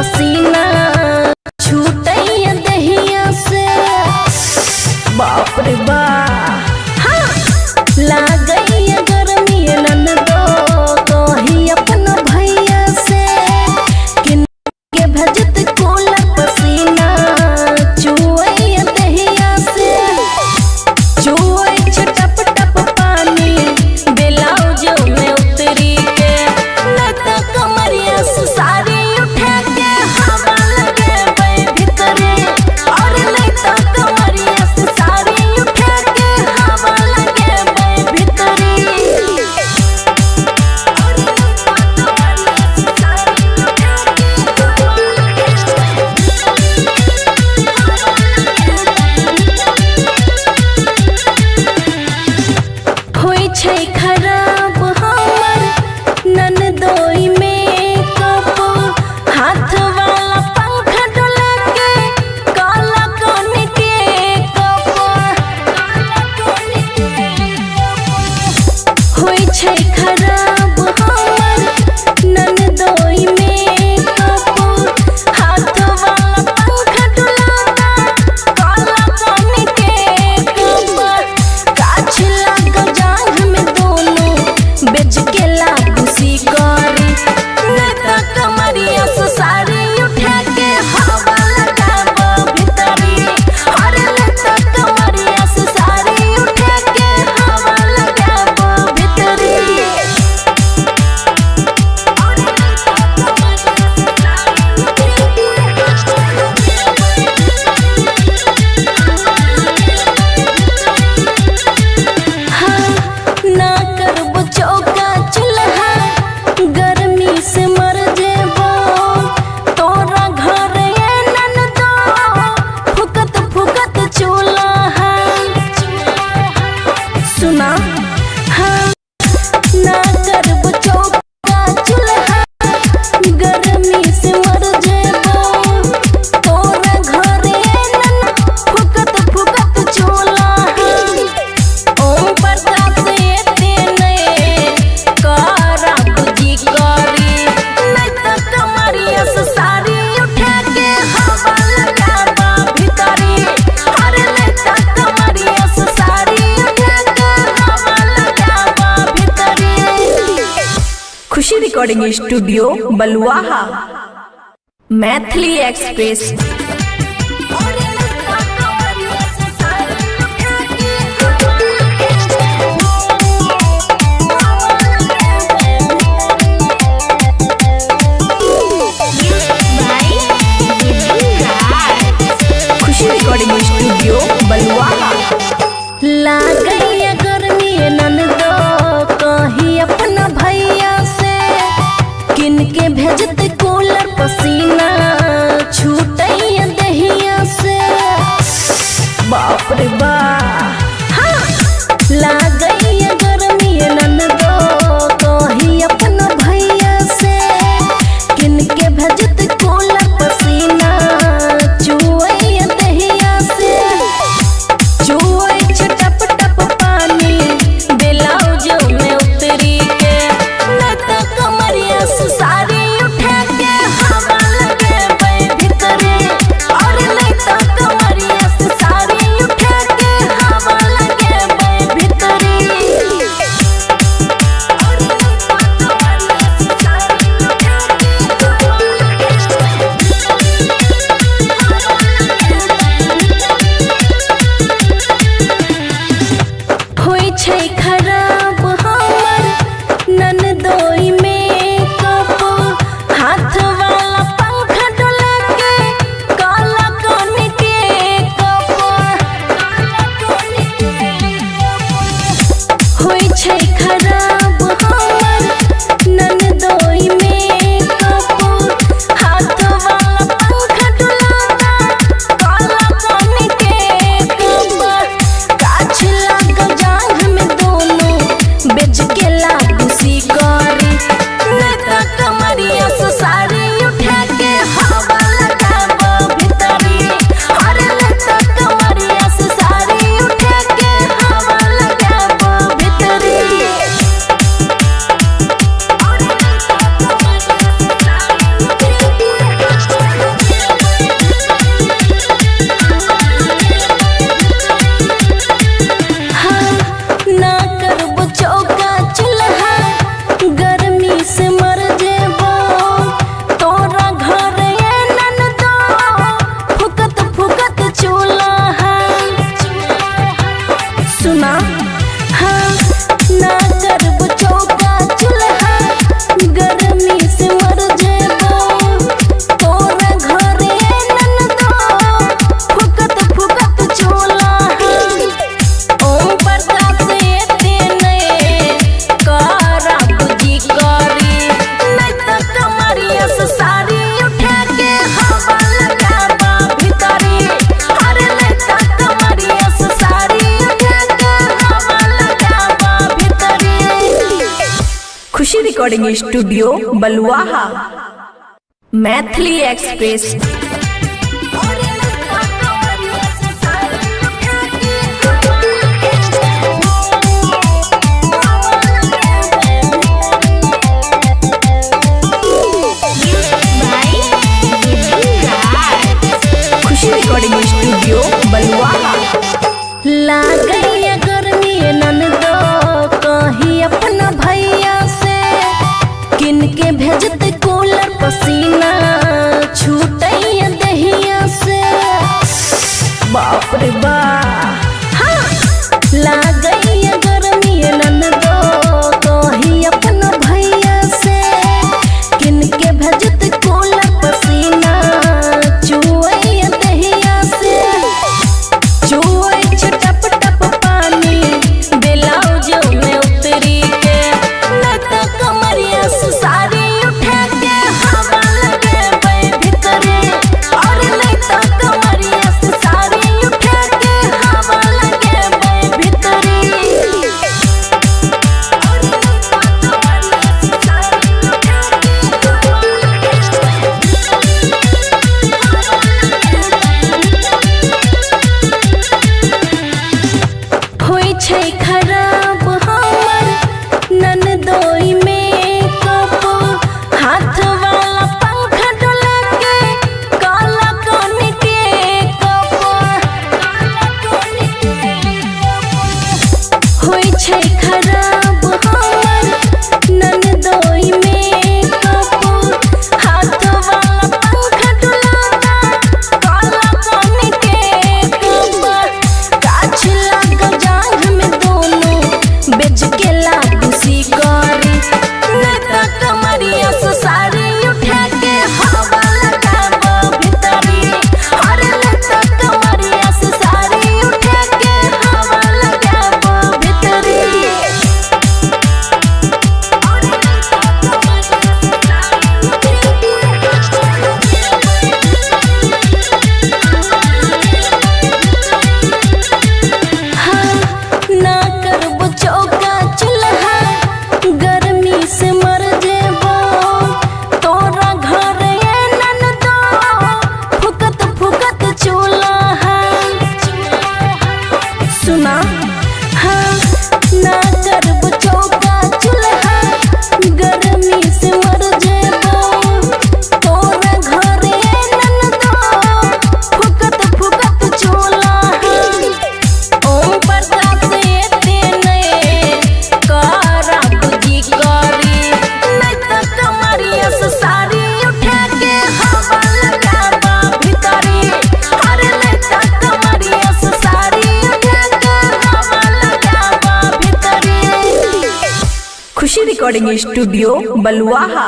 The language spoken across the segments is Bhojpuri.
पसीना छूटैया दहिया से। बाप रे बाप लागैया गर्मी ननदो कही अपना भैया से किनके भेजत कूलर पसीना चुवैया दहिया से। चुवै टप टप पानी ब्लाउज में उतरी के नता कमरिया से साड़ी उठा के हवा लगे भीतरे और नता कमरिया से साड़ी उठा के हवा लगे भीतरे और नता कमरिया से साड़ी उठा के होई छै खराब हमर ननदोई में कप हाथ वाला पंखा डोला के काला कोन के कप होई छै खराब हमर ननदोई में कप हाथ वाला पंखा डोला काला कोन के कप काछ लागल जांघ में दोनों बेच के लागुसी करी नता कमरिया से साड़ी उठा के हवा लगाबो भीतरी और नता कमरिया से साड़ी उठा के हवा लगाबो भीतरी और नता कमरिया से ना करबो चौका चूल्हा गर्मी से मर जेबो तोरा घर ननदो फुकत फुकत चूल्हा सुना। हाँ ना करबो चौका चूल्हा गर्मी से मर जेबो तोरा घर फुकत फुकत चूल्हा। ओम प्रकाश एते नहीं करा बुझी करी नता कमरिया से साड़ी उठा के हवा लगाबो भीतरी और नता कमरिया से साड़ी उठा के हवा लगाबो भीतरी। खुशी रिकॉर्डिंग स्टूडियो बलुआहा मैथिली एक्सप्रेस। और नता कमरिया से साड़ी उठा के खुशी रिकॉर्डिंग स्टूडियो बलुआहा। लागैया गर्मी ननदो कही अपना भैया से किनके भेजत कूलर पसीना छूटैया रिकॉर्डिंग स्टूडियो बलुआहा। मैथिली एक्सप्रेस। रिकॉर्डिंग स्टूडियो बलुआहा। लागैया गर्मी ननदो कहीं अपना भैया से किन के भेजते कूलर पसीना छूटैया दहिया से। बाप रे बाप। हाँ। लागैया गर्मी ननदो कहीं अपना भैया से किन के भेजते कूलर पसीना चुवैया दहिया से। चुवै टप टप पानी ब्लाउज में उतरी के न तो कमरिया से साड़ी उठा के हवा लगे भीतरे और नहीं तो कमरिया से साड़ी उठा के हवा लगे भीतरे और नहीं तो कमरिया से साड़ी उठा के होई छै खराब हमर ननदोई में कप हाथ वाला पंखा डोला के काला कोनी के कप होई छै खराब हमर ननदोई में कप हाथ वाला पंखा डोला काला कोनी के कप गाछ लाग जांघ में दोनों बेच के लागू शिकारी नहीं तो कमरिया से साड़ी उठा के हवा लगाबो भीतरी अरे नहीं तो कमरिया से साड़ी उठा के हवा लगाबो भीतरी अरे नहीं तो कमरिया से हाँ, ना करबो चौका चूल्हा गर्मी से मर जेबो तोरा घर ये ननदो फुकत फुकत चूल्हा। सुना। हाँ, ना करबो चौका चूल्हा गर्मी से मर जेबो तोरा घर ये ननदो फुकत फुकत चूल्हा। ओम प्रकाश एते नए करा बुद्धि करी नहीं तो कमरिया से साड़ी उठा के हवा लगाबा भीतरी अरे नहीं तो कमरिया से साड़ी उठा के हवा लगाबा भीतरी। खुशी रिकॉर्डिंग स्टूडियो बलुआहा।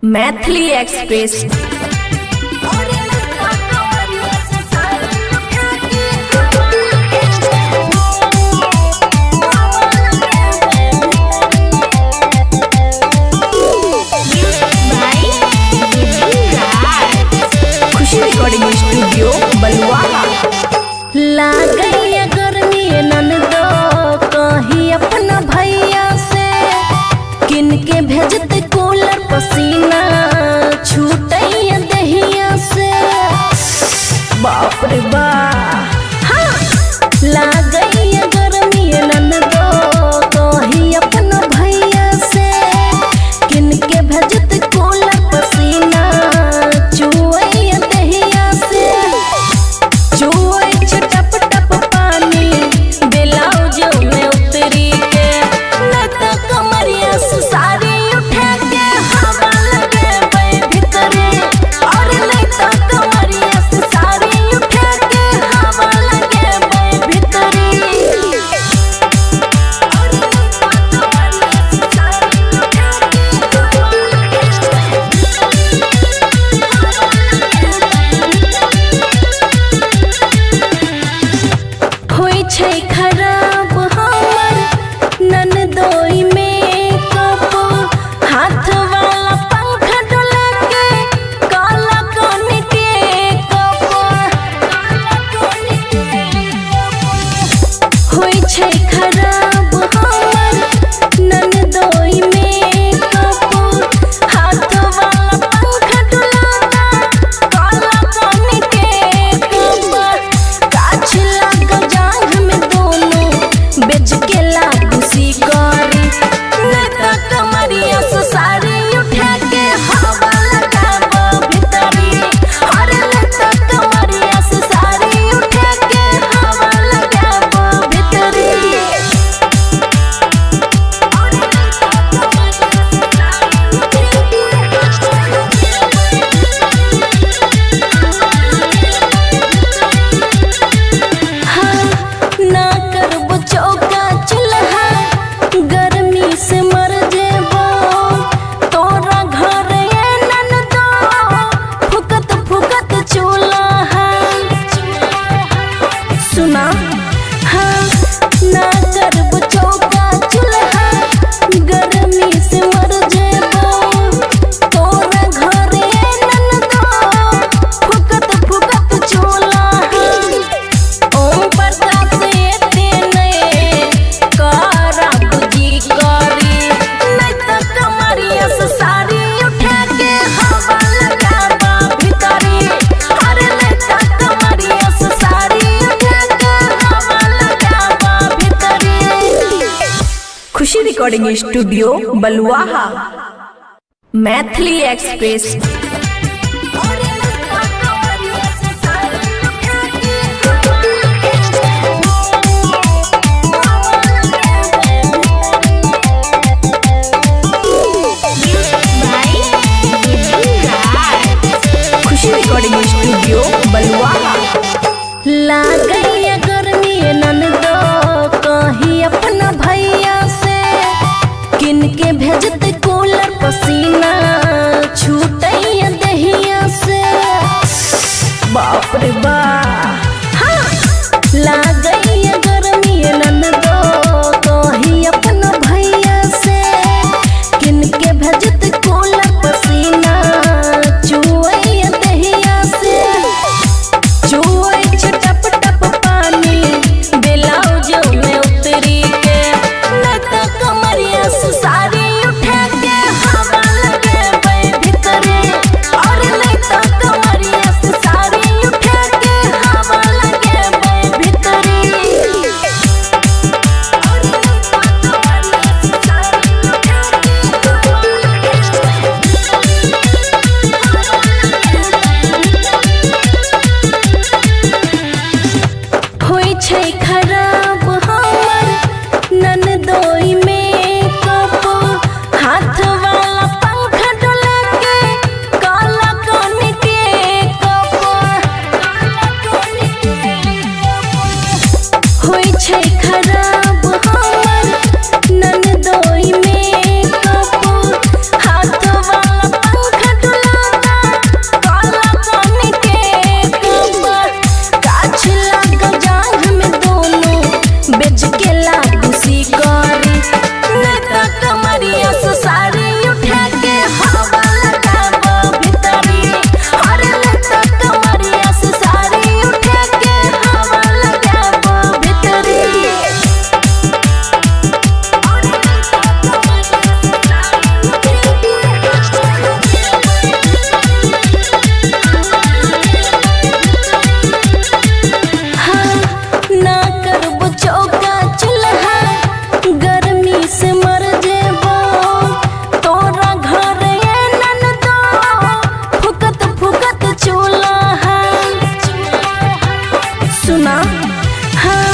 मैथिली एक्सप्रेस। खुशी रिकॉर्डिंग स्टूडियो बलुआहा। लागैया गर्मी ननदो कहीं अपना भैया से किन के भेजते कूलर पसीना छूटैया खुशी रिकॉर्डिंग स्टूडियो बलुआहा। मैथिली एक्सप्रेस। खुशी रिकॉर्डिंग स्टूडियो बलुआहा। लागैया गर्मी ननदो कहीं अपना भैया से किन के भेजते कूलर पसीना छूटैया दहिया से। बाप रे बाप। हाँ। लागैया गर्मी ननदो कहीं अपना भैया से किन के भेजते कूलर पसीना चुवैया दहिया से। चुवै टप टप पानी ब्लाउज में उतरी के लता कमरिया से साड़ी उठा के हवा लगे भीतरे। और लता कमरिया से साड़ी उठा के हवा लगे भीतरे। और लता कमरिया से साड़ी उठा के होई छै खराब हमर ननदोई में कप हाथ वाला पंखा डोला के काला कोनी के कप। होई छै खराब हमर ननदोई में कप हाथ वाला पंखा डोला काला कोनी के कप। गाछ लाग जांघ में दोनों बेच के लागू शिकारी लता कमरिया से साड़ी उठा के हवा लगाबो भीतरी। और लता कमरिया से साड़ी उठा के हवा लगाबो भीतरी। और लता कमरिया से हाँ, ना करबो चौका चूल्हा गर्मी से मर जेबो। तोरा घर ये ननदो फुकत फुकत चूल्हा। सुना। हाँ,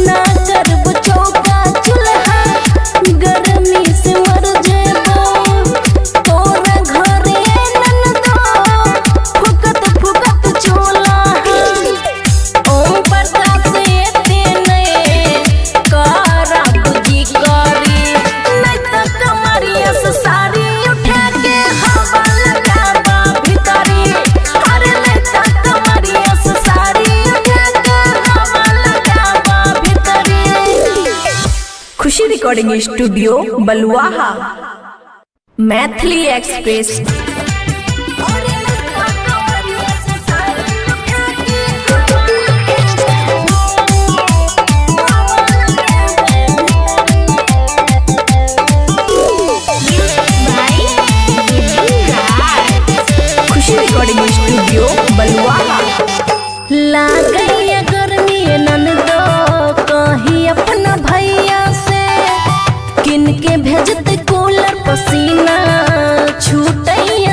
ना करबो चौका चूल्हा गर्मी से मर जेबो। तोरा घर ये ननदो फुकत फुकत चूल्हा। ओम प्रकाश एते नए करा बुद्धि करी लता कमरिया से साड़ी उठा के हवा लगाबो भीतरी। और लता कमरिया से साड़ी उठा के हवा लगाबो भीतरी। खुशी रिकॉर्डिंग स्टूडियो बलुआहा। मैथिली एक्सप्रेस। और लता कमरिया से साड़ी उठा के खुशी रिकॉर्डिंग स्टूडियो बलुआहा। लागैया गर्मी ननदो कहीं अपना भैया से किन के भेजते कूलर पसीना छूटैया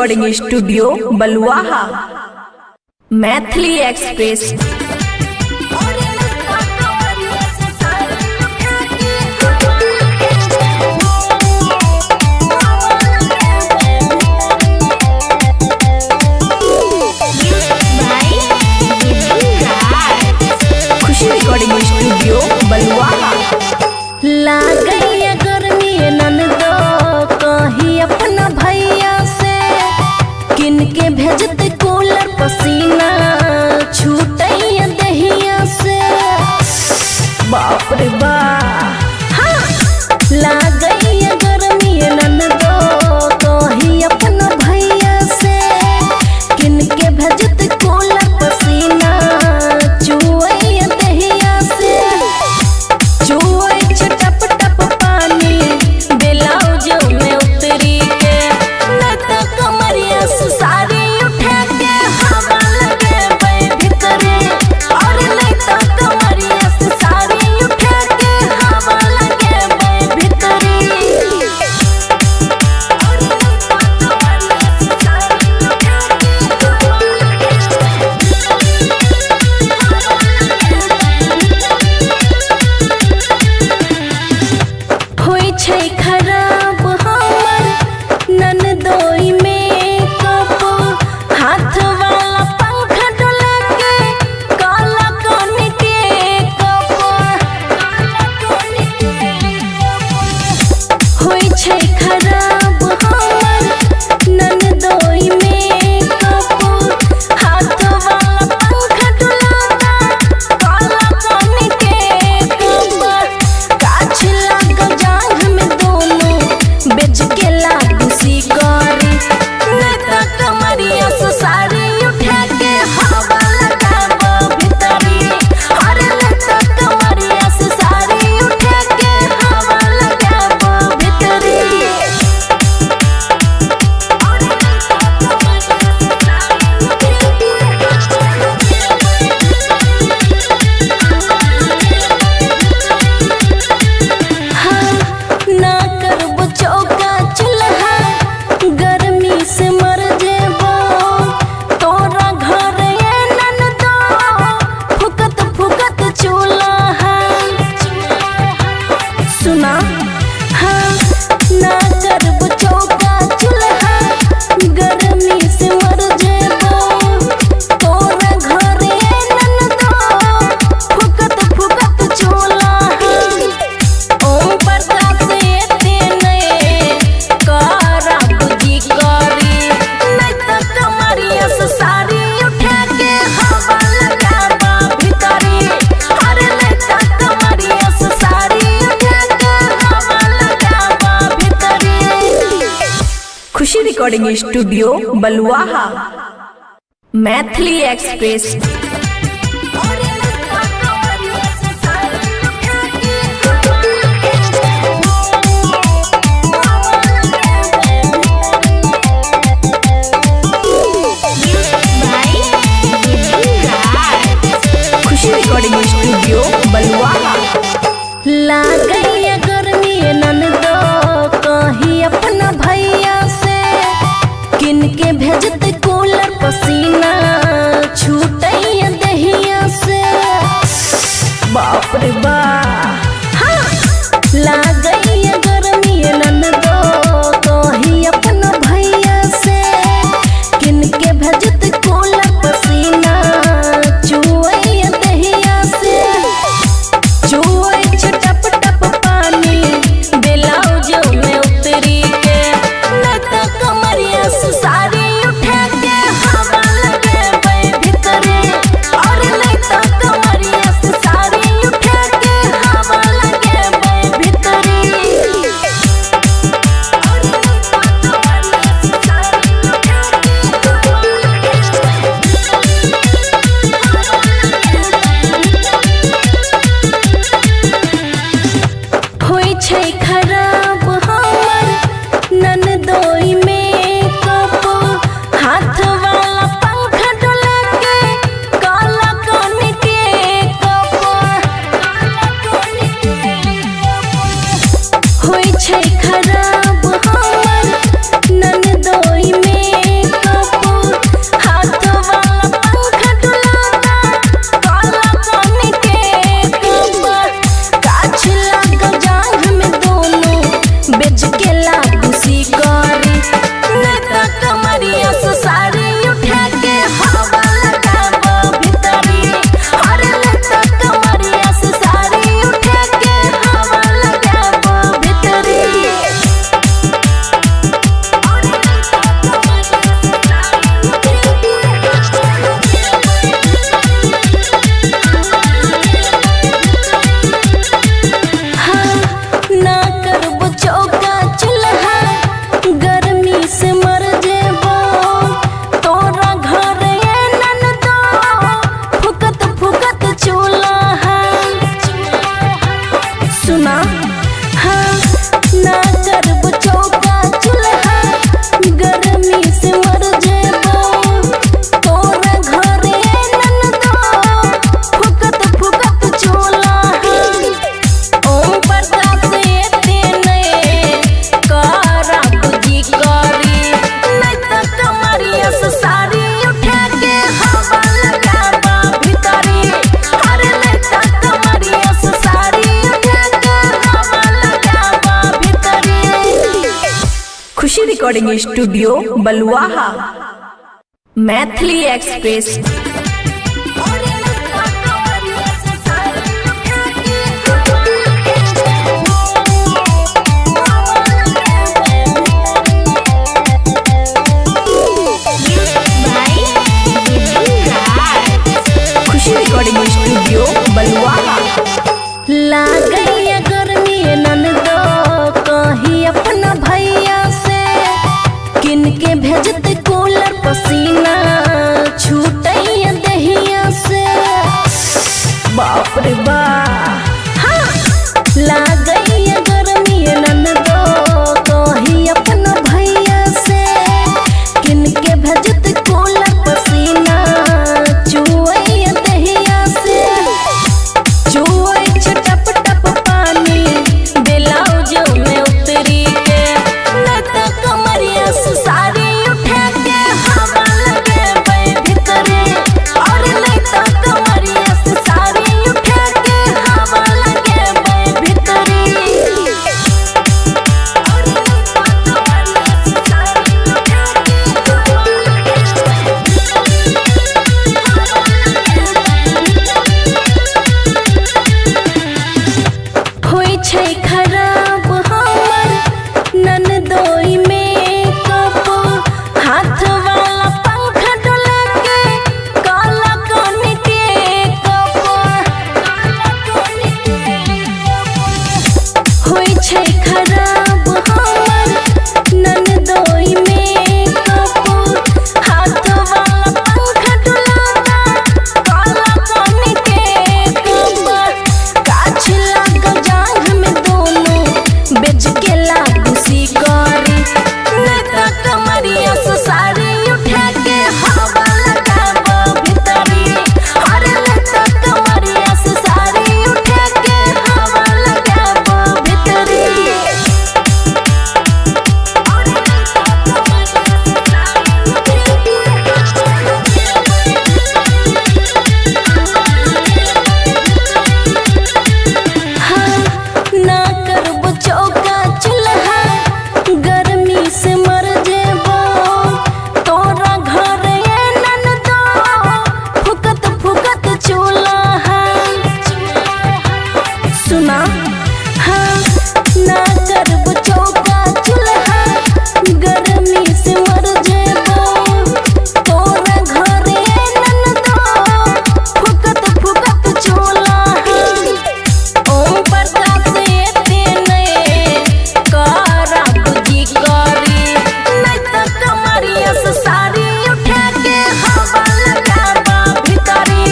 रिकॉर्डिंग स्टूडियो बलुआहा। मैथिली एक्सप्रेस। खुशी रिकॉर्डिंग स्टूडियो बलुआहा। लागैया गर्मी ननदो कही अपना भैया से किन के भेजते कूलर पसीना छूटैया दहिया से। बाप रे बाप हाँ। लागैया गर्मी ननदो कही अपना भैया से किन के भेजते कूलर पसीना चुवैया दहिया से। चुवै टप टप पानी ब्लाउज में उतरी के न तो कमरिया से साड़ी उठा के हवा लगे भीतरे और नहीं तो कमरिया से साड़ी उठा के हवा लगे भीतरे और नहीं तो कमरिया से साड़ी उठा के होई छै खराब हमर ननदोई में कप हाथ वाला पंखा डोला के काला कोन के कप होई छै खराब हमर ननदोई में कप हाथ वाला पंखा डोला काला कोन के कप काछ लाग जांघ में दोनों बेच के लागू शिकारी नहीं तो कमरिया से साड़ी उठा के हवा लगाबो भीतरी अरे नहीं तो कमरिया से साड़ी उठा के हवा लगाबो भीतरी और नहीं तो कमरिया से हाँ, ना करबो चौका चूल्हा गर्मी से मर जेबो तोरा घर ये ननदो फुकत फुकत चूल्हा सुना। हाँ, ना करबो चौका चूल्हा गर्मी से मर जेबो तोरा घर ये ननदो फुकत फुकत चूल्हा। ओम प्रकाश एते नहीं करा बुद्धि करी नहीं तो कमरिया से साड़ी उठा के हवा लगाबा भीतरी अरे नहीं तो कमरिया से साड़ी उठा के हवा लगाबा भीतरी। खुशी रिकॉर्डिंग स्टूडियो बलुआहा। मैथिली एक्सप्रेस। खुशी रिकॉर्डिंग स्टूडियो बलुआहा। लागैया गर्मी ननदो कही अपना भैया से किन के भेजते कूलर पसीना छूटैया रिकॉर्डिंग स्टूडियो बलुआहा मैथिली एक्सप्रेस। खुशी रिकॉर्डिंग स्टूडियो बलुआहा। लागैया गर्मी ननदो कहीं अपना भैया से किन के भेजते कूलर पसीना छूटैया दहिया से। बाप रे बाप हाँ। लागैया गर्मी ननदो कहीं अपना भैया से किन के भेजते कूलर पसीना चुवैया दहिया से। चुवै टप टप पानी ब्लाउज में उतरी के न तो कमरिया से साड़ी उठा के हवा लगे भीतरे और नहीं तो कमरिया से साड़ी उठा के हवा लगे भीतरे और नहीं तो कमरिया से साड़ी उठा के होई छै खराब हमर ननदोई में कप हाथ वाला पंखा डोला के काला कोनी के कप होई छै खराब हमर ननदोई में कप हाथ वाला पंखा डोला काला कोनी के कप। काछ लागल जांघ में दोनों बेच के लागू शिकारी नहीं तो कमरिया से साड़ी उठा के हवा लगाबो भीतरी और नहीं तो कमरिया से साड़ी उठा के हवा लगाबो भीतरी और नहीं तो कमरिया से हाँ, ना करबो चौका चूल्हा गर्मी से मर जेबो तोरा घर ननदो फुकत फुकत चूल्हा। सुना हाँ, ना करबो चौका चूल्हा गर्मी से मर जेबो तोरा घर ननदो फुकत फुकत चूल्हा। ओम प्रकाश एते नहीं करा बुझी करी नहीं तो कमरिया से साड़ी उठा के हवा लगाबो भीतरी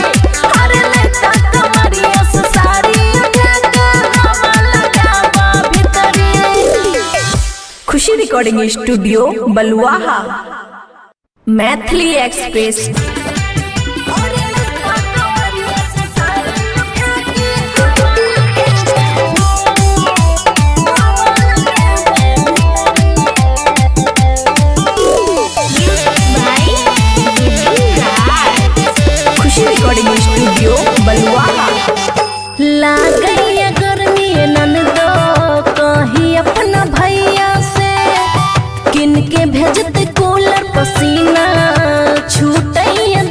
और नहीं तो कमरिया से साड़ी उठा के हवा लगाबो भीतरी। खुशी रिकॉर्डिंग स्टूडियो बलुआहा मैथिली एक्सप्रेस। खुशी रिकॉर्डिंग स्टूडियो बलुआहा। लागैया गर्मी ननदो कहीं अपना भैया से किन के भेजते कूलर पसीना छूटैया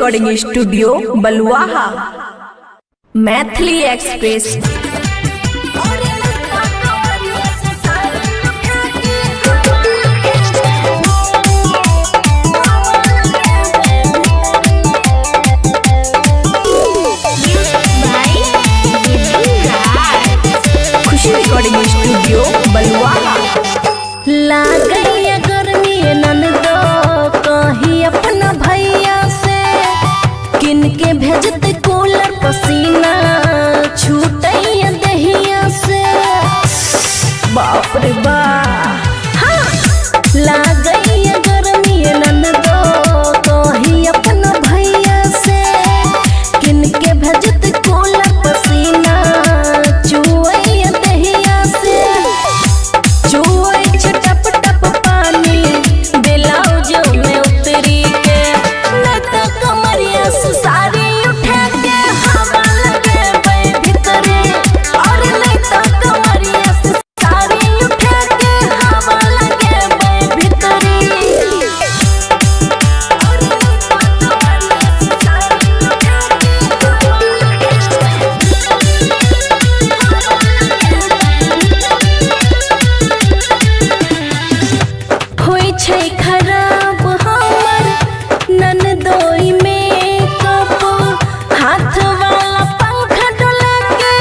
रिकॉर्डिंग स्टूडियो बलुआहा। मैथिली एक्सप्रेस। रिकॉर्डिंग स्टूडियो बलुआहा। लागैया गर्मी ननदो कहीं अपना भैया से किन के भेजते कूलर पसीना छूटैया दहिया से। बाप रे बाप। हाँ। लागैया गर्मी ननदो कहीं अपना भैया से किन के भेजते कूलर पसीना चुवैया दहिया से। चुवै टप टप पानी ब्लाउज में उतरी के न तो कमरिया से साड़ी उठा के हवा लगे भीतरे और नहीं तो कमरिया से साड़ी उठा के हवा लगे भीतरे और नहीं तो कमरिया से साड़ी उठा के होई छै खराब हमर ननदोई में कप हाथ वाला पंखा डोला के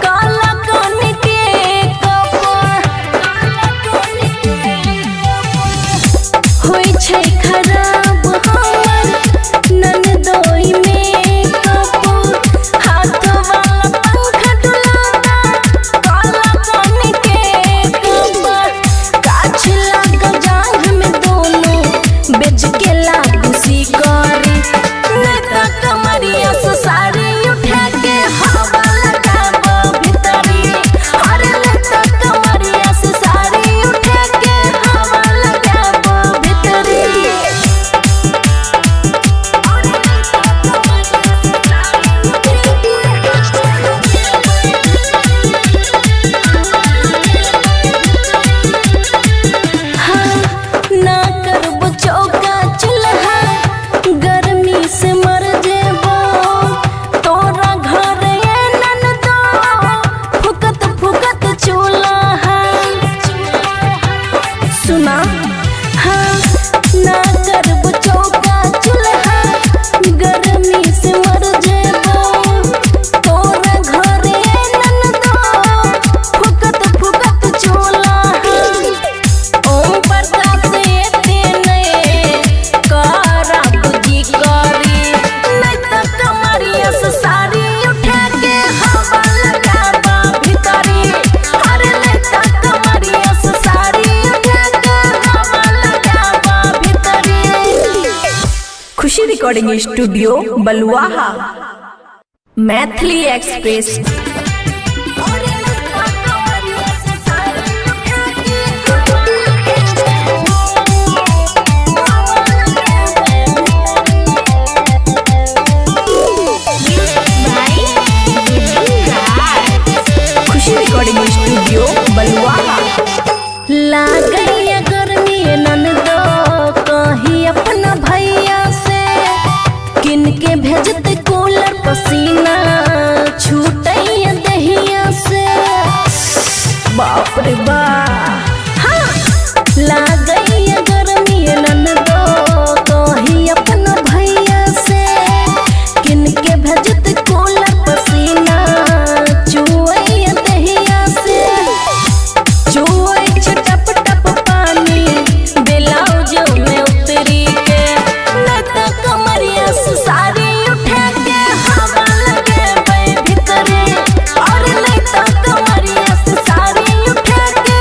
काला कोन के कप। होई छै खराब हमर ननदोई में कप हाथ वाला पंखा डोला काला कोन के कप। काछ लाग जांघ में दोनों बेच के लागू शिकारी नहीं तो कमरिया से साड़ी उठा के हवा लगाबो भीतरी और नहीं तो कमरिया से साड़ी उठा के हवा लगाबो भीतरी और नहीं तो कमरिया से हाँ, ना करबो चौका चूल्हा गर्मी से मर जेबो तोरा घर ननदो फुकत फुकत चूल्हा। सुना। हाँ। ना करबो चौका चूल्हा गर्मी से मर जेबो तोरा घर ननदो फुकत फुकत चूल्हा। ओम प्रकाश एते नहीं करा बुझी करी नहीं तो कमरिया से साड़ी उठा के हवा लगाबा भीतरी और नहीं तो कमरिया से साड़ी उठा के हवा लगाबा भीतरी। खुशी रिकॉर्डिंग स्टूडियो बलुआहा। मैथिली एक्सप्रेस। खुशी रिकॉर्डिंग स्टूडियो बलुआहा। लागैया गर्मी ननदो कहीं अपना भैया से किन के भेजते कूलर पसीना छूटैया दहिया से। बाप रे बाप। हाँ। लागैया गर्मी ननदो कहीं अपना भैया से किन के भेजते कूलर पसीना चुवैया दहिया से। चुवै टप टप पानी ब्लाउज में उतरी के न तो कमरिया से साड़ी उठा के हवा लगे भीतरे और नहीं तो कमरिया से साड़ी उठा के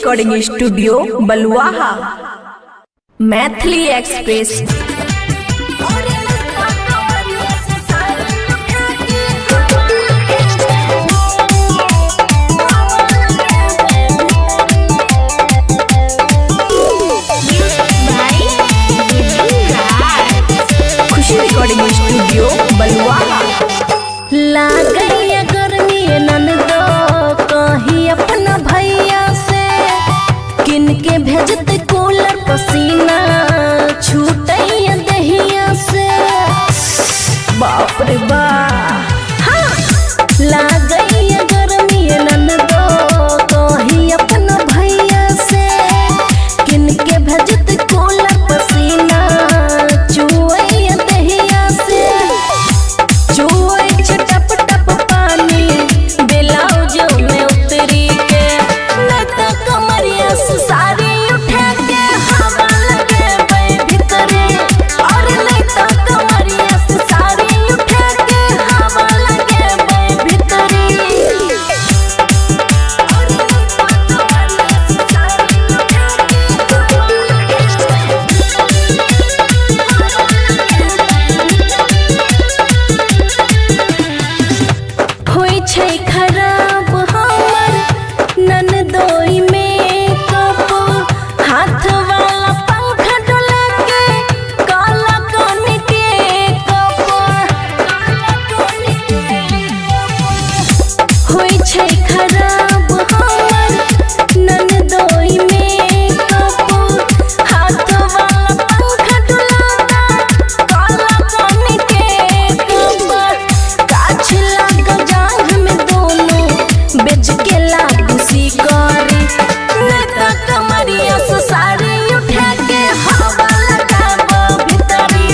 रिकॉर्डिंग स्टूडियो बलुआहा। मैथिली एक्सप्रेस। खुशी रिकॉर्डिंग स्टूडियो बलुआहा। लागैया गर्मी ननदो कहीं अपना भैया से किन के भेजते कूलर पसीना छूटैया दहिया से। बाप रे बाप। हाँ। लागैया गर्मी ननदो कहीं अपना भैया से किन के भेजते कूलर पसीना चुवैया दहिया से। चुवै टप टप पानी ब्लाउज में उतरी के न तो कमरिया से साड़ी उठा के हवा लगे भीतरे और नहीं तो कमरिया से साड़ी उठा के हवा लगे भीतरे और नहीं तो कमरिया से साड़ी होई छै खराब हमर ननदोई में कप हाथ वाला पंखा डोला के काला कोनी के कप होई छै खराब हमर ननदोई में कप हाथ वाला पंखा डोला काला कोनी के कप काछ लाग जांघ में दोनों बेच के लागू शिकारी न तो कमरिया से साड़ी उठा के हवा लगाबो भीतरी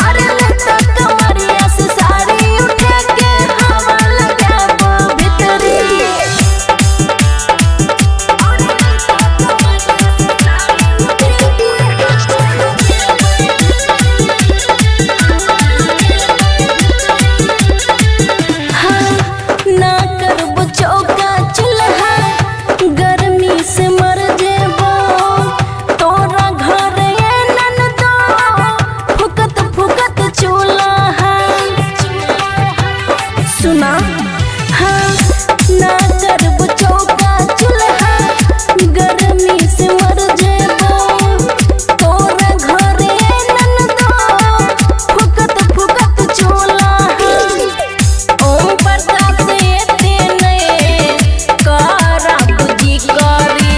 और न तो कमरिया से साड़ी उठा के हवा लगाबो भीतरी और न तो कमरिया से हाँ, ना करबो चौका चूल्हा गर्मी से मर जेबो तोरा घर ये ननदो फुकत फुकत चूल्हा। सुना। हाँ, ना करबो चौका चूल्हा गर्मी से मर जेबो तोरा घर ये ननदो फुकत फुकत चूल्हा। ओम प्रकाश एते नए करा बुझी करी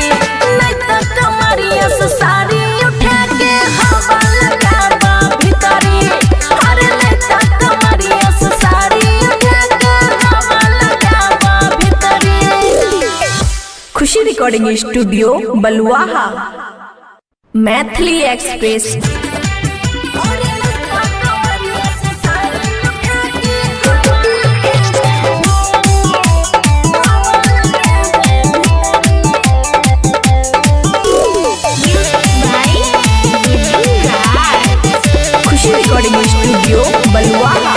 नहीं तो कमरिया से साड़ी उठा के हवा लगाबा भीतरी अरे नहीं तो कमरिया से साड़ी उठा के हवा लगाबा भीतरी। खुशी रिकॉर्डिंग स्टूडियो बलुआहा। मैथिली एक्सप्रेस। खुशी रिकॉर्डिंग स्टूडियो बलुआहा।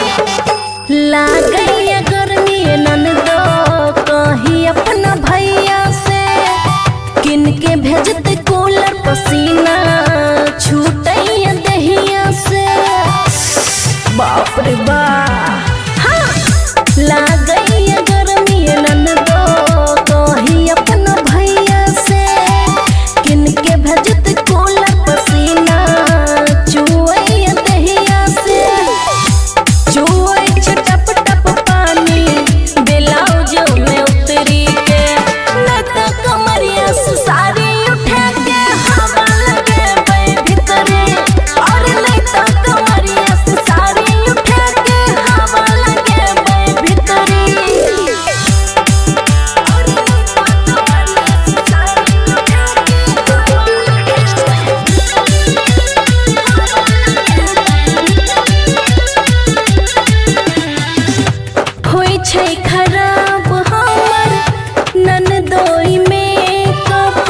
लागैया गर्मी ननदो कहीं अपना भैया से किन के भेजते कूलर पसीना छूटैया दहिया से। बाप रे बाप। हाँ। लागैया गर्मी ननदो कहीं अपना भैया से किन के भेजते कूलर पसीना चुवैया दहिया से। चुवै टप टप पानी ब्लाउज में उतरी के न तो कमरिया से साड़ी उठा के हवा लगे भीतरे और नहीं तो कमरिया से साड़ी उठा के हवा लगे भीतरे और नहीं तो कमरिया से साड़ी उठा के होई छै खराब हमर ननदोई में कप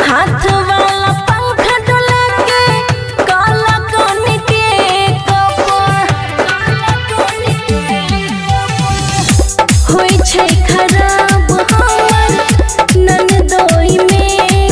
हाथ वाला पंखा डोला के काला कोनी के कप होई छै खराब हमर ननदोई में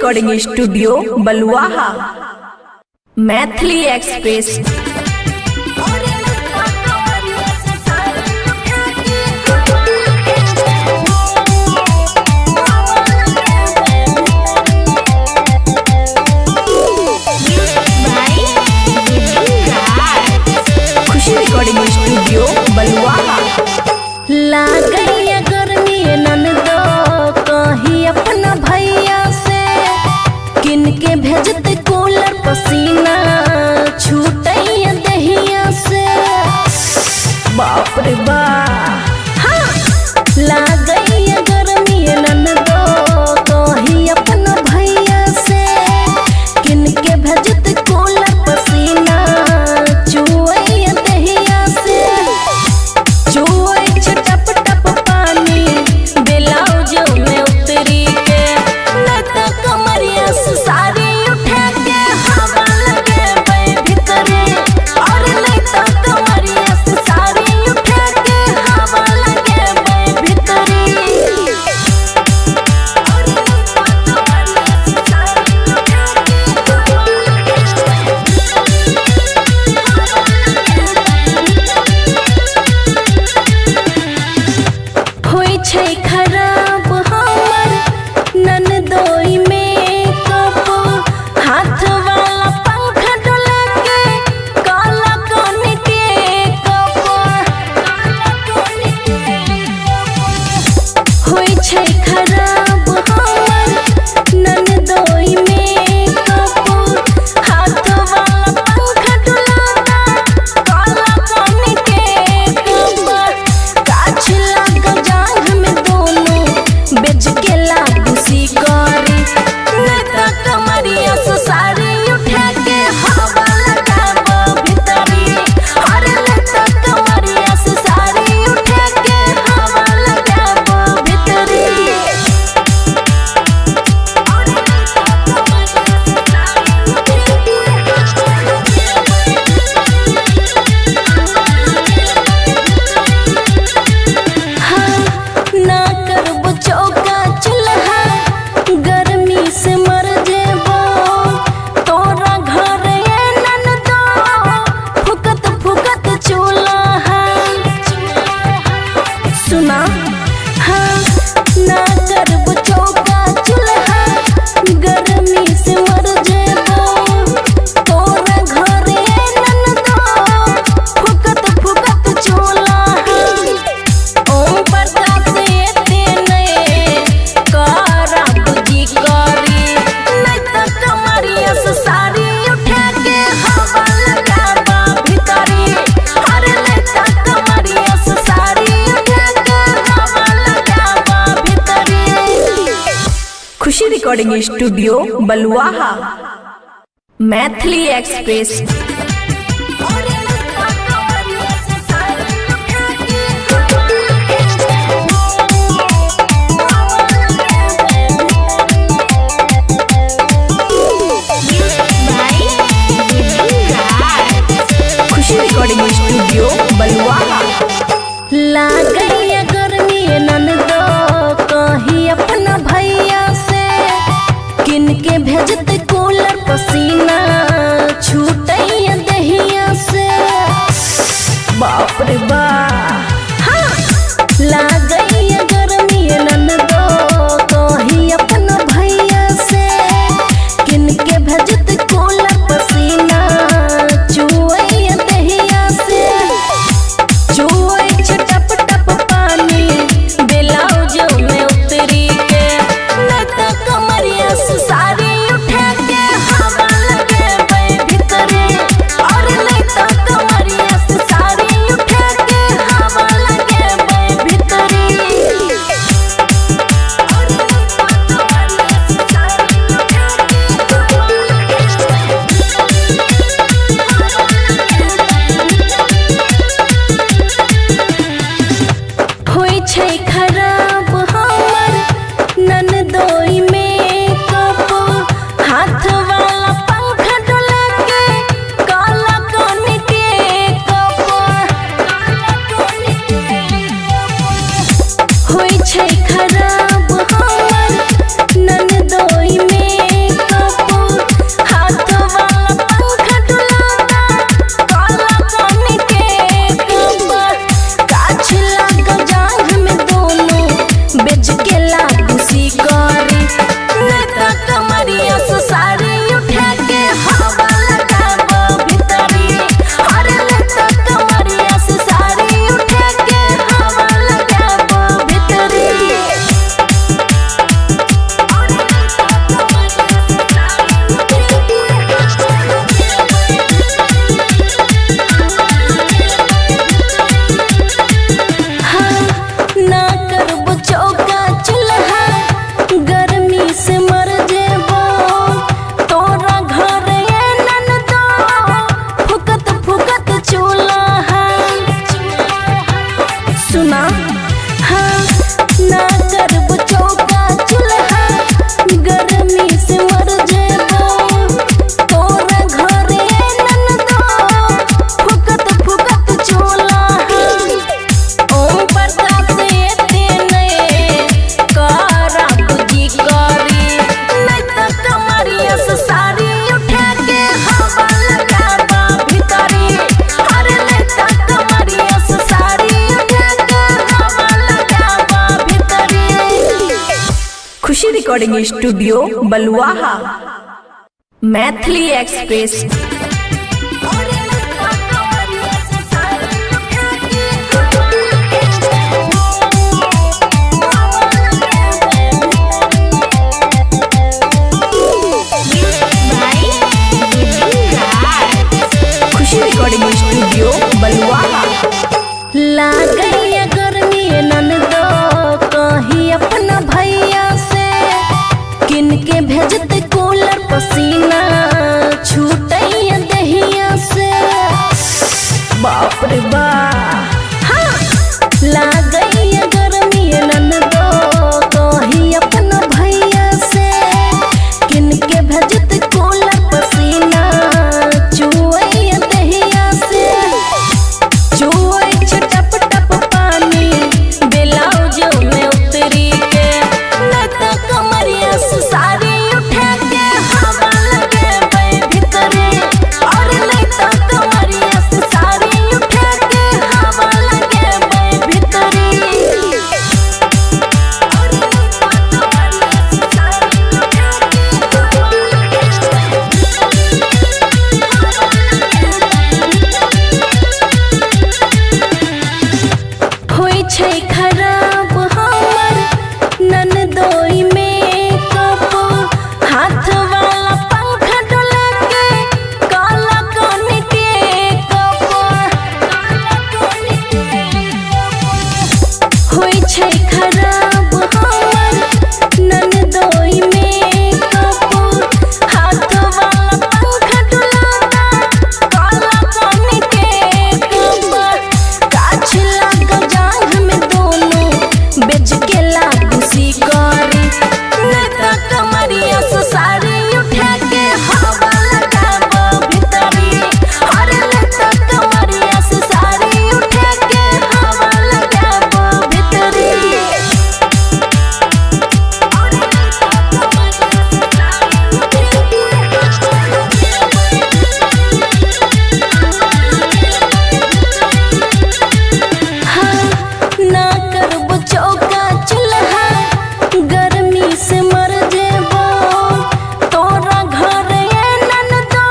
रिकॉर्डिंग स्टूडियो बलुआहा। मैथिली एक्सप्रेस। खुशी रिकॉर्डिंग स्टूडियो बलुआहा। लागैया गर्मी ननदो कहीं अपना भैया से किन के भेजते कूलर पसीना छूटैया दहिया से। बाप रे बाप। हाँ। लागैया गर्मी ननदो कहीं अपना भैया से किन के भेजते कूलर पसीना छुएया दहिया से। छुए टप टप पानी ब्लाउज में उतरी के न तो कमरिया से साड़ी उठा के हवा लगे भीतरे और नहीं तो कमरिया से साड़ी उठा के हवा लगे भीतरे और नहीं तो कमरिया से साड़ी उठा के होई छै खराब हमर ननदोई में कप हाथ वाला पंखा डोला के काला कोन के कप होई छै खराब हमर ननदोई में कप हाथ वाला पंखा डोला काला कोन के कप काछ लाग जांघ में दोनों बेच के लागू शिकारी नहीं तो कमरिया से साड़ी उठा के हवा लगाबो भीतरी और नहीं तो कमरिया से साड़ी उठा के हवा लगाबो भीतरी और नहीं तो कमरिया से हाँ, ना करबो चौका चूल्हा गर्मी से मर जेबो तोरा घर ननदो फुकत फुकत चूल्हा। सुना। हाँ। ना करबो चौका चूल्हा गर्मी से मर जेबो तोरा घर ननदो फुकत फुकत चूल्हा। ओम प्रकाश एते नहीं करब जी करी नहीं तो कमरिया से साड़ी उठा के हवा लगाबा भीतरी और नहीं तो कमरिया से साड़ी उठा के हवा लगाबा भीतरी। खुशी रिकॉर्डिंग स्टूडियो बलुआहा। मैथिली एक्सप्रेस। खुशी रिकॉर्डिंग स्टूडियो बलुआहा। लागैया गर्मी ननदो कहीं अपना भैया से किन के भेजते कूलर पसीना छूटैया दहिया से। बाप रे बाप। हाँ। लागैया गर्मी ननदो कहीं अपना भैया से किन के भेजते कूलर पसीना छुएया दहिया से। छुए टप टप पानी ब्लाउज में उतरी के न तो कमरिया से साड़ी उठा के हवा लगे भीतरे और नहीं तो कमरिया से साड़ी उठा के हवा लगे भीतरे और नहीं तो कमरिया से साड़ी उठा के होई छै खराब हमर ननदोई में कप हाथ वाला पंखा डोला के काला कोन के कप होई छै खराब हमर ननदोई में हाँ ना करब चौका चूल्हा गर्मी से मर जेबो तोरा घरे ननदो फुकत फुकत चूल्हा ओम प्रकाश एते नहीं करा बुझी करी नहीं तो कमरिया से साड़ी उठा के हवा लगाबा भीतरी अरे नहीं तो कमरिया से साड़ी उठा के हवा लगाबा भीतरी। खुशी रिकॉर्डिंग स्टूडियो बलुआहा मैथिली एक्सप्रेस। अरे नहीं तो कमरिया से साड़ी उठा के खुशी रिकॉर्डिंग स्टूडियो बलुआहा। लागैया गर्मी ननदो कही अपना भैया से किन के भेजते कूलर पसीना छूटैया दहिया से बाप रे बाप। हाँ लागैया गर्मी ननदो कही अपना भैया से किन के भेजते कूलर पसीना चुवैया दहिया से चुवै टप टप पानी ब्लाउज में उतरी के नहीं तो कमरिया से साड़ी उठा के हवा लगाबे भीतरी और नहीं तो कमरिया से साड़ी उठा के हवा लगाबे भीतरी और नहीं तो कमरिया से साड़ी उठा के होई छै खराब हमर ननदोई मेकअप हाथ वाला पंखा डोला के काला कोनी टेकअप होई छै खराब हमर ननदोई मेकअप हाथ वाला पंखा डोला काला कोनी टेकअप काछ लाग जांघ में दोनों बेच के लागू शिकारी नहीं तो कमरिया से साड़ी उठा के हवा लगाबो भीतरी अरे नहीं तो कमरिया से साड़ी उठा के हवा लगाबो भीतरी अरे नहीं तो कमरिया से साड़ी हाँ ना करब चौका चूल्हा गर्मी से मर जेबो तोरा घरे ननदो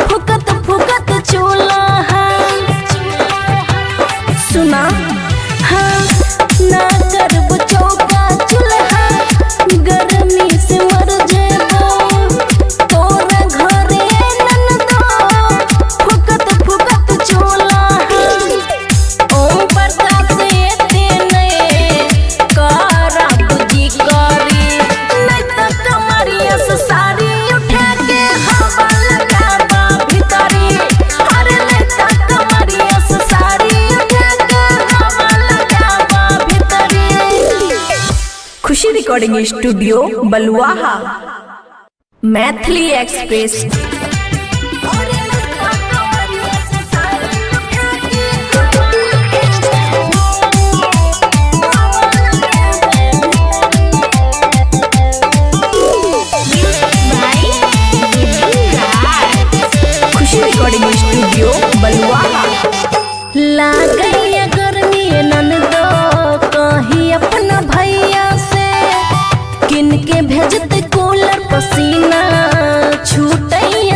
फुकत फुकत चूल्हा सुना। हाँ ना करब चौका चूल्हा गर्मी से मर जेबो तोरा घरे ननदो फुकत फुकत चूल्हा ओम प्रकाश एते नहीं करा बुझी करी नहीं तो कमरिया से साड़ी उठा के हवा लगाबा भीतरी अरे नहीं तो कमरिया से साड़ी उठा के हवा लगाबा भीतरी। खुशी रिकॉर्डिंग स्टूडियो बलुआहा मैथिली एक्सप्रेस। अरे नहीं तो कमरिया से साड़ी उठा के खुशी रिकॉर्डिंग स्टूडियो बलुआहा। लागैया गर्मी ननदो कही अपना भैया से किन के भेजते कूलर पसीना छूटैया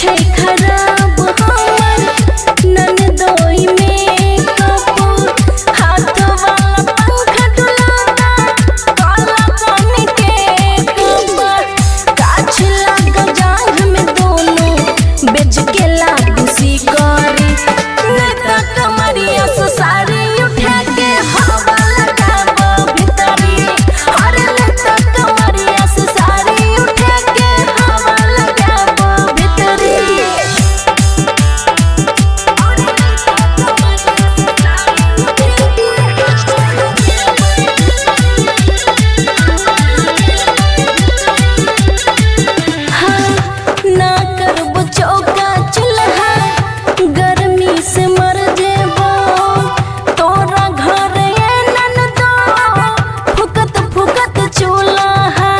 छै खराब हमर ननदोई में कप हाथ वाला पंखा डुलाता काला कान के कप काछ लागल जांघ में दोनों बेच के लागू शिकारी नेता कमरिया से साड़ी उठा के हवा लगाबो भीतरी अरे नेता कमरिया से साड़ी उठा के हवा लगाबो भीतरी अरे नेता कमरिया से साड़ी ना करबो चौका चूल्हा गर्मी से मर जेबो तोरा घर ननदो फुकत फुकत चूल्हा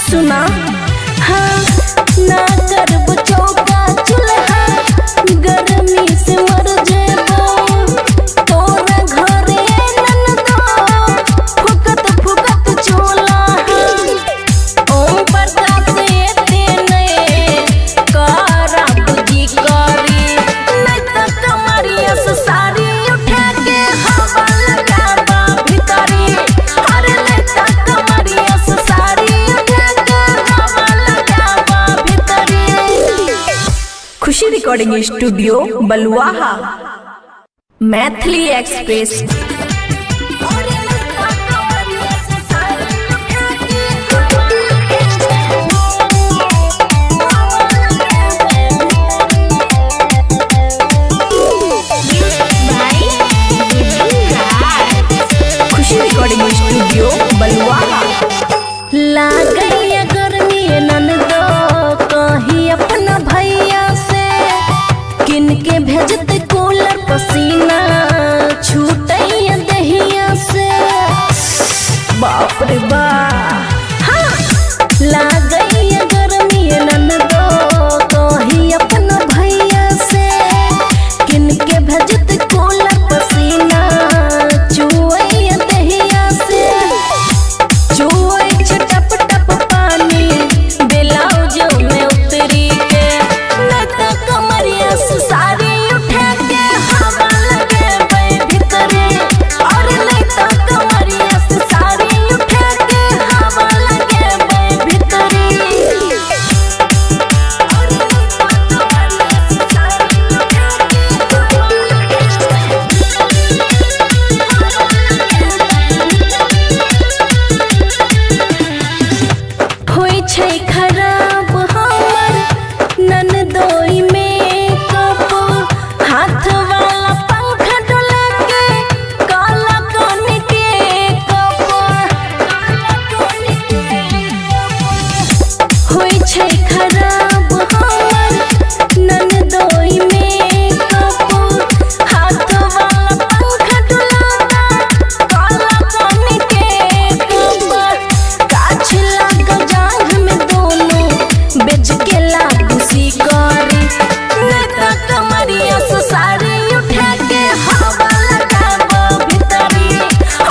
सुना हाँ ना करबो चौका चूल्हा गर्मी से मर जेबो तोरा घर ननदो फुकत फुकत चूल्हा ओम प्रकाश एते नए करा बुद्धि करी नहीं तो कमरिया से साड़ी उठा के हवा लगाबा भीतरी अरे नहीं तो कमरिया से साड़ी उठा के हवा लगाबा भीतरी। खुशी रिकॉर्डिंग स्टूडियो बलुआहा मैथिली एक्सप्रेस। अरे नहीं तो कमरिया से साड़ी उठा के हवा खुशी रिकॉर्डिंग स्टूडियो बलुआहा। लागैया गर्मी ननदो कहीं अपना भैया से किन के भेजते कूलर पसीना छूटैया दहिया से बाप रे बाप हाँ लागैया गर्मी ननदो कहीं अपना भैया से किन के भेजते कूलर पसीना चुवैया दहिया से चुवै छ टप टप पानी ब्लाउज में उतरी के नहीं तो कमरिया से साड़ी उठा के हवा लगाबे भीतरी और नहीं तो कमरिया से साड़ी उठा के हवा लगाबे भीतरी और नहीं तो कमरिया से साड़ी उठा के हवा होई छै खराब हमर ननदोई में कप हाथ वाला पंखा डोला के काला कान के कप होई छै खराब हमर ननदोई में कप हाथ वाला पंखा डोलाता काला कान के कप काछ लागल जांघ में दोनों बेच के लागू शिकारी नहीं तो कमरिया से साड़ी उठा के हवा लगाबो भीतरी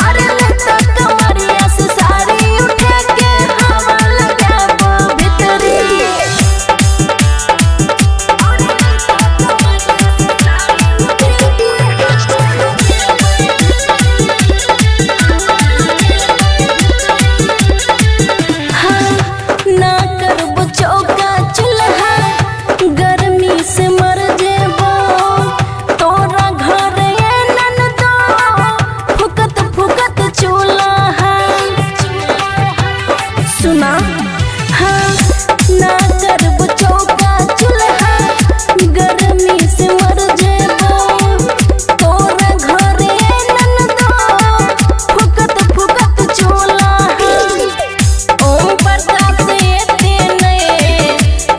अरे नहीं तो कमरिया से साड़ी उठा के हवा लगाबो भीतरी अरे नहीं तो कमरिया से हाँ ना करबो चौका चूल्हा गर्मी से मर जेबो तोरा घर ननदो फुकत फुकत चूल्हा सुना हाँ ना करबो चौका चूल्हा गर्मी से मर जेबो तोरा घर ननदो फुकत फुकत चूल्हा ओम प्रकाश एते नए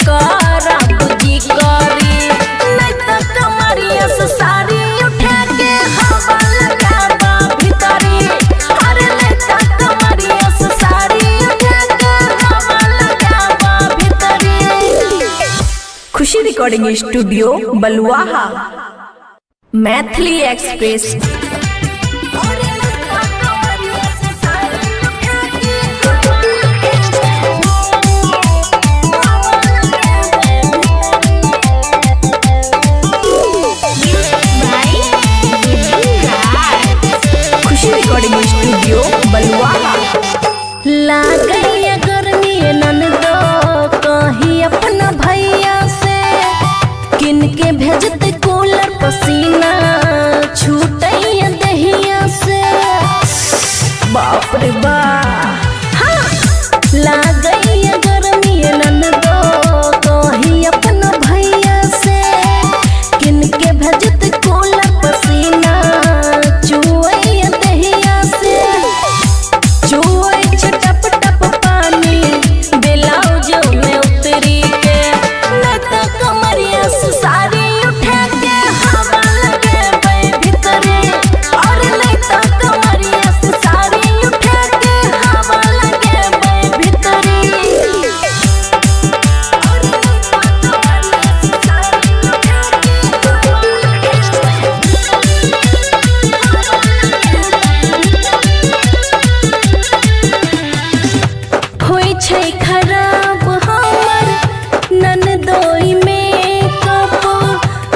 करा बुद्धि करी नहीं तो कमरिया से साड़ी उठा के हवा लगाबा भीतरी अरे नहीं तो कमरिया से साड़ी उठा के हवा लगाबा भीतरी। खुशी रिकॉर्डिंग स्टूडियो बलुआहा मैथिली एक्सप्रेस। अरे नहीं तो कमरिया से साड़ी उठा के हवा दोई में कप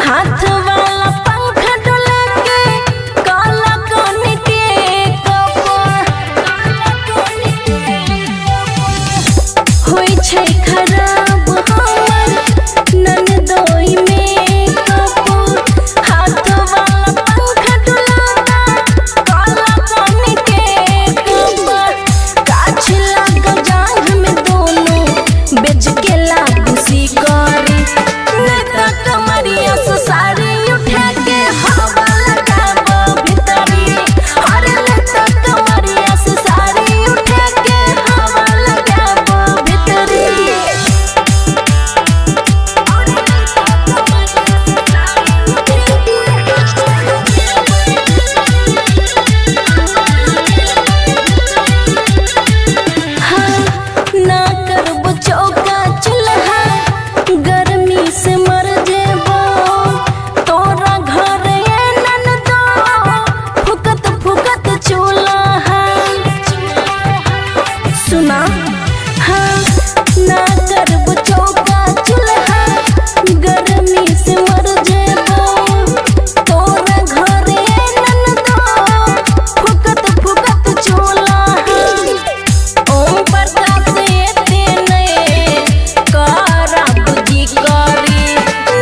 हाथ वाला पंखा डोला के काला कोन के कप होई छै खराब हमर नन दोई में कप हाथ वाला पंखा डोला काला कोन के कप काछ लाग जांघ में दोनों बेच के लागू शिकारी नेता कमरिया से साड़ी उठा के हवा लगाबो भीतरी अरे नेता कमरिया से साड़ी उठा के हवा लगाबो भीतरी अरे नेता कमरिया से साड़ी हाँ, ना करबो चौका चूल्हा गर्मी से मर जेबो तोरा घर ये ननदो फुकत फुकत चूल्हा सुना हाँ ना करबो चौका चूल्हा गर्मी से मर जेबो तोरा घर ये ननदो फुकत फुकत चूल्हा ओम प्रकाश एते नए करा बुद्धि करी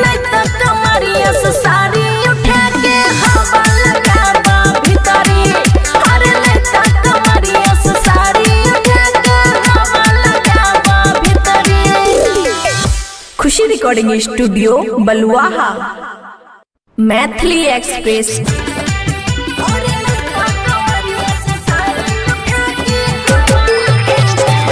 नहीं तो कमरिया से साड़ी उठा के हवा लगाबा भीतरी अरे नहीं तो कमरिया से साड़ी उठा के हवा लगाबा भीतरी। खुशी रिकॉर्डिंग स्टूडियो बलुआहा मैथिली एक्सप्रेस अरे नेता कमरिया से साड़ी उठा के हवा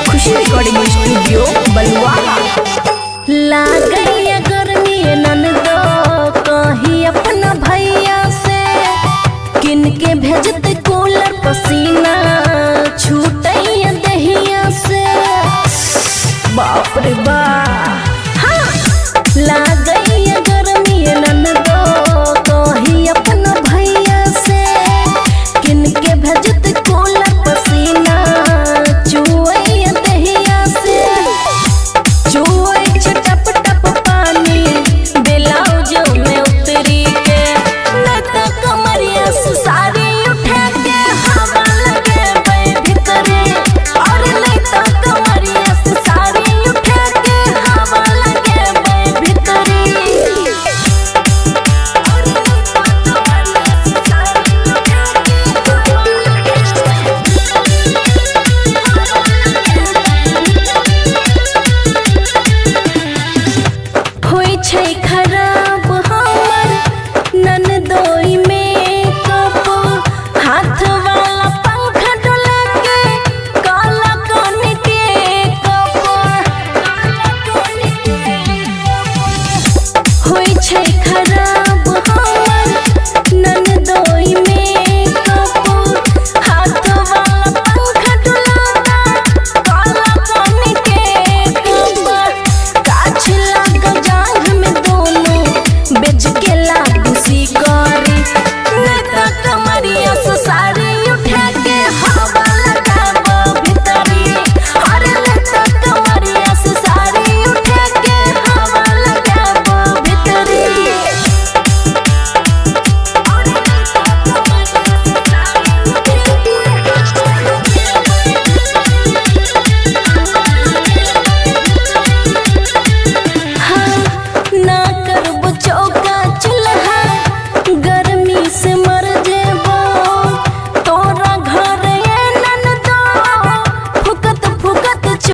खुशी रिकॉर्डिंग स्टूडियो बलुआहा लागैया गर्मी ननदो कहीं अपना भैया से किन के भेजते कूलर पसीना छूटैया दहिया से बाप रे बा हाँ लाग